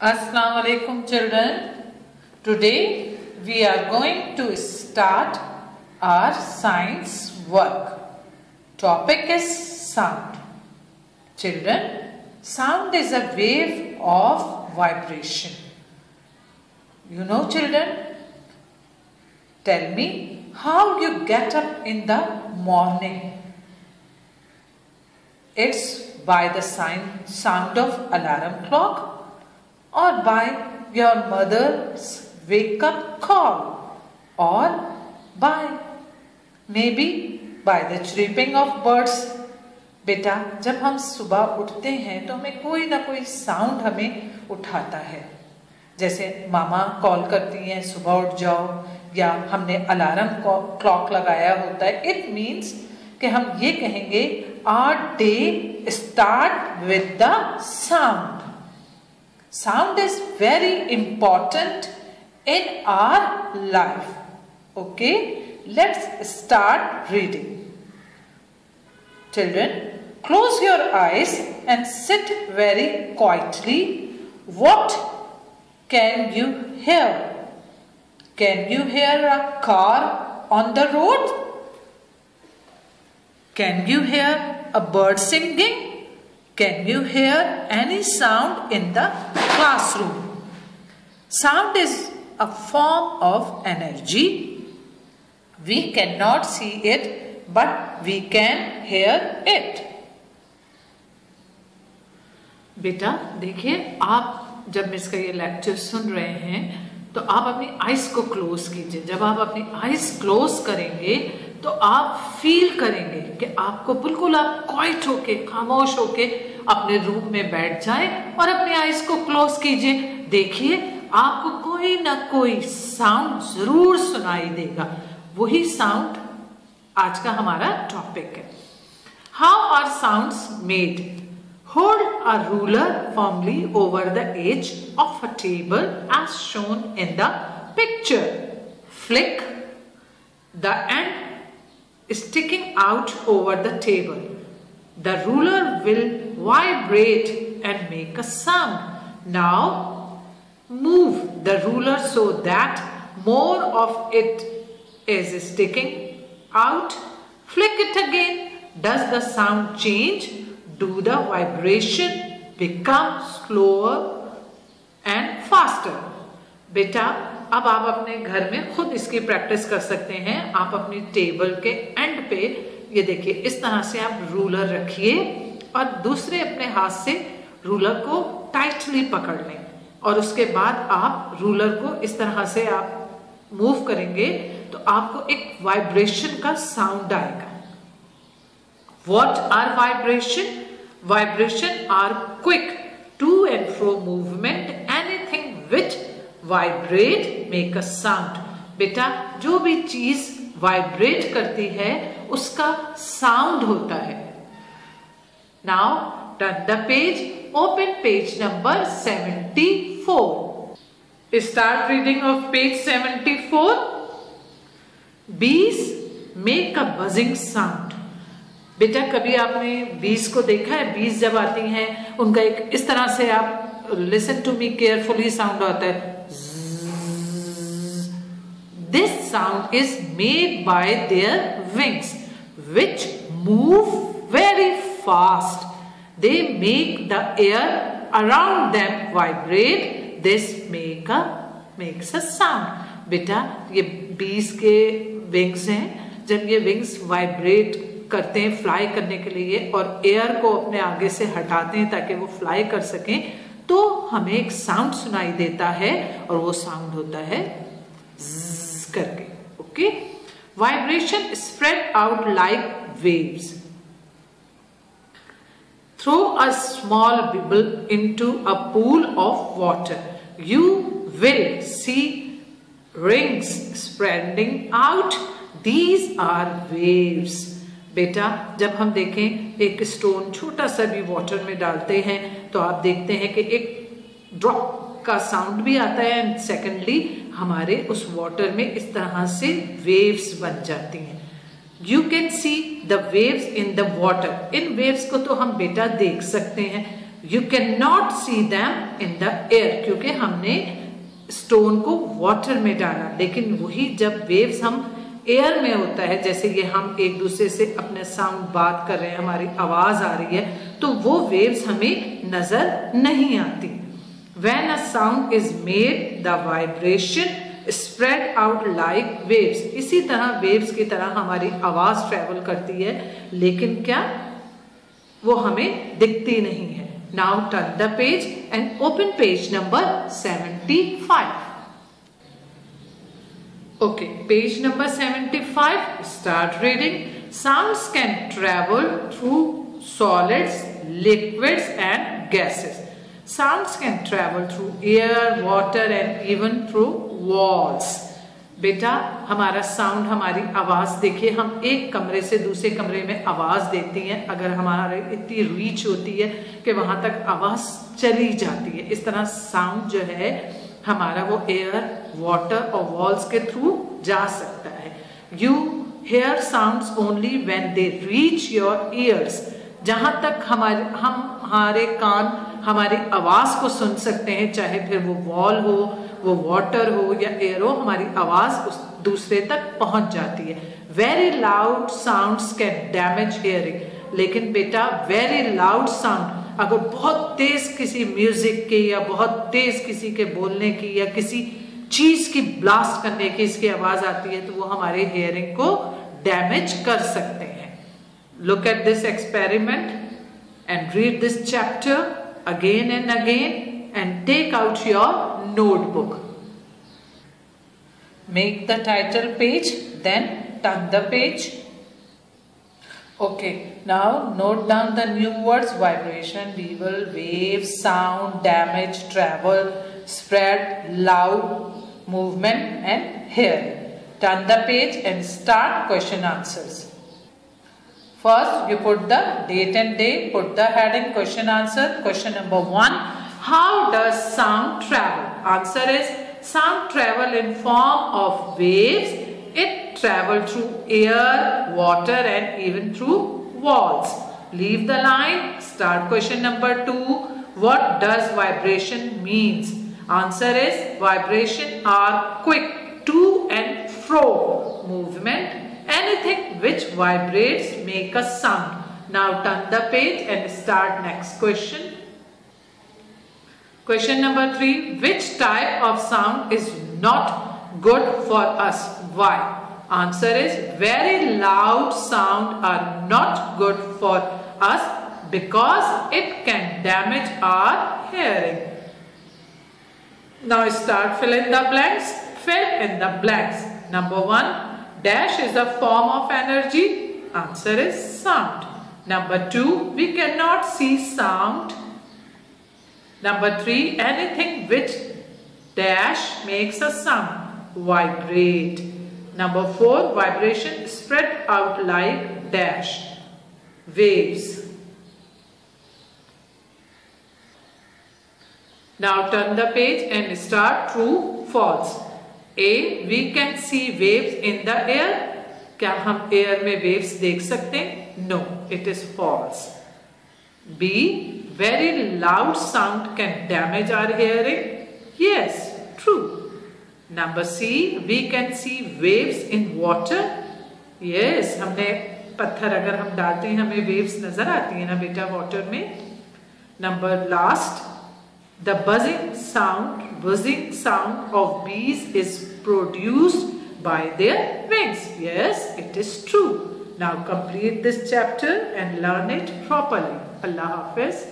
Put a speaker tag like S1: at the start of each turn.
S1: Assalamu alaikum children. Today we are going to start our science work. Topic is sound. Children, sound is a wave of vibration. You know children, tell me how you get up in the morning. It's by the sound of alarm clock or by your mother's wake up call or by maybe by the chirping of birds. बेटा जब हम सुबह उठते हैं तो हमें कोई ना कोई साउंड हमें उठाता है, जैसे मामा कॉल करती हैं सुबह उठ जाओ, या हमने अलार्म क्लॉक लगाया होता है. इट मीन्स कि हम ये कहेंगे our day start with the sound. Sound is very important in our life. Okay, let's start reading. Children, close your eyes and sit very quietly. What can you hear? Can you hear a car on the road? Can you hear a bird singing? Can you hear any sound in the classroom? Sound is a form of energy. We cannot see it, but we can hear it. बेटा देखिए, आप जब miss का ये lecture सुन रहे हैं तो आप अपनी आइज को क्लोज कीजिए. जब आप अपनी आइज क्लोज करेंगे तो आप फील करेंगे कि आपको बिल्कुल आप क्वाइट होके, खामोश होके अपने रूम में बैठ जाएं और अपनी आइज को क्लोज कीजिए. देखिए आपको कोई ना कोई साउंड जरूर सुनाई देगा. वही साउंड आज का हमारा टॉपिक है. How are sounds made? Hold a ruler firmly over the edge of a table as shown in the picture. Flick the end sticking out over the table. The ruler will vibrate and make a sound. Now move the ruler so that more of it is sticking out. Flick it again. Does the sound change? Do the vibration become slower and faster? बेटा अब आप अपने घर में खुद इसकी practice कर सकते हैं. आप अपनी टेबल के एंड पे ये देखिए, इस तरह से आप रूलर रखिए और दूसरे अपने हाथ से रूलर को टाइटली पकड़ लें और उसके बाद आप रूलर को इस तरह से आप मूव करेंगे तो आपको एक वाइब्रेशन का साउंड आएगा. What are vibration? Vibration are quick to and fro movement. Anything which vibrate make a sound. बेटा जो भी चीज वाइब्रेट करती है उसका साउंड होता है. Now turn the page. Open page number 74. Start reading of page 74. Bees make a buzzing sound. बेटा कभी आपने बीज को देखा है? बीज जब आती हैं उनका एक इस तरह से, आप listen to me carefully, sound आता है. This sound is made by their wings which move very fast. They make the air around them vibrate. This makes a sound. बेटा ये बीज के विंग्स हैं. जब ये विंग्स वाइब्रेट करते हैं फ्लाई करने के लिए और एयर को अपने आगे से हटाते हैं ताकि वो फ्लाई कर सकें, तो हमें एक साउंड सुनाई देता है और वो साउंड होता है ज़्ज़ करके. Okay, vibration spread out like waves. Throw a small pebble into a pool of water. You will see rings spreading out. These are waves. बेटा जब हम देखें एक स्टोन छोटा सा भी वाटर में डालते हैं तो आप देखते हैं कि एक ड्रॉप का साउंड भी आता है एंड सेकेंडली हमारे उस वाटर में इस तरह से वेव्स बन जाती हैं. You can see the waves in the water. In waves को तो हम बेटा देख सकते हैं. You cannot see them in the air, क्योंकि हमने स्टोन को वाटर में डाला, लेकिन वही जब वेव्स हम एयर में होता है, जैसे ये हम एक दूसरे से अपने साउंड बात कर रहे हैं, हमारी आवाज आ रही है, तो वो वेव्स हमें नजर नहीं आती। When a sound is made, the vibration spread out like waves. इसी तरह वेव्स की तरह हमारी आवाज ट्रेवल करती है, लेकिन क्या वो हमें दिखती नहीं है। Now turn the page and open page number 75. Okay, page number 75. Start reading. Sounds can travel through solids, liquids and gases. Sounds can travel through air, water and even through walls. बेटा हमारा sound, हमारी आवाज देखिए, हम एक कमरे से दूसरे कमरे में आवाज देती हैं, अगर हमारे इतनी रीच होती है कि वहां तक आवाज चली जाती है। इस तरह साउंड जो है हमारा वो एयर, वाटर और वॉल्स के थ्रू जा सकता है। You hear sounds only when they reach your ears. जहां तक हमारे कान हमारी आवाज को सुन सकते हैं, चाहे फिर वो वॉल हो, वो वाटर हो या एयर हो, हमारी आवाज उस दूसरे तक पहुंच जाती है। Very loud sounds can damage hearing. लेकिन बेटा वेरी लाउड साउंड, अगर बहुत तेज किसी म्यूजिक के या बहुत तेज किसी के बोलने की या किसी चीज की ब्लास्ट करने की इसकी आवाज आती है, तो वो हमारे हियरिंग को डैमेज कर सकते हैं। Look at this experiment and read this chapter again and again and take out your notebook. Make the title page, then turn the page. Okay, now note down the new words: vibration, weevil, wave, sound, damage, travel, spread, loud, movement and hearing. Turn the page and start question answers. First, you put the date and day, put the heading, question answer. Question number 1, how does sound travel? Answer is, sound travel in form of waves. It travel through air, water and even through walls. Leave the line, start question number 2. What does vibration means? Answer is, vibration are quick to and fro movement. Anything which vibrates make a sound. Now turn the page and start next question. Question number 3. Which type of sound is not good for us? Why? Answer is, very loud sound are not good for us because it can damage our hearing. Now start fill in the blanks. Fill in the blanks. Number 1. Dash is a form of energy. Answer is sound. Number 2, we cannot see sound. Number 3, anything which dash makes a sound. Vibrate. Number 4, vibration spread out like dash. Waves. Now turn the page and start true, false. A, we can see waves in the air. क्या हम air में waves देख सकते हैं? No, it is false. B, very loud sound can damage our hearing. Yes, true. Number C, we can see waves in water. Yes, हमने पत्थर अगर हम डालते हैं हमें वेव्स नजर आती है ना बेटा वाटर में। Number last, the buzzing sound of bees is produced by their wings. Yes, it is true. Now complete this chapter and learn it properly. Allah Hafiz.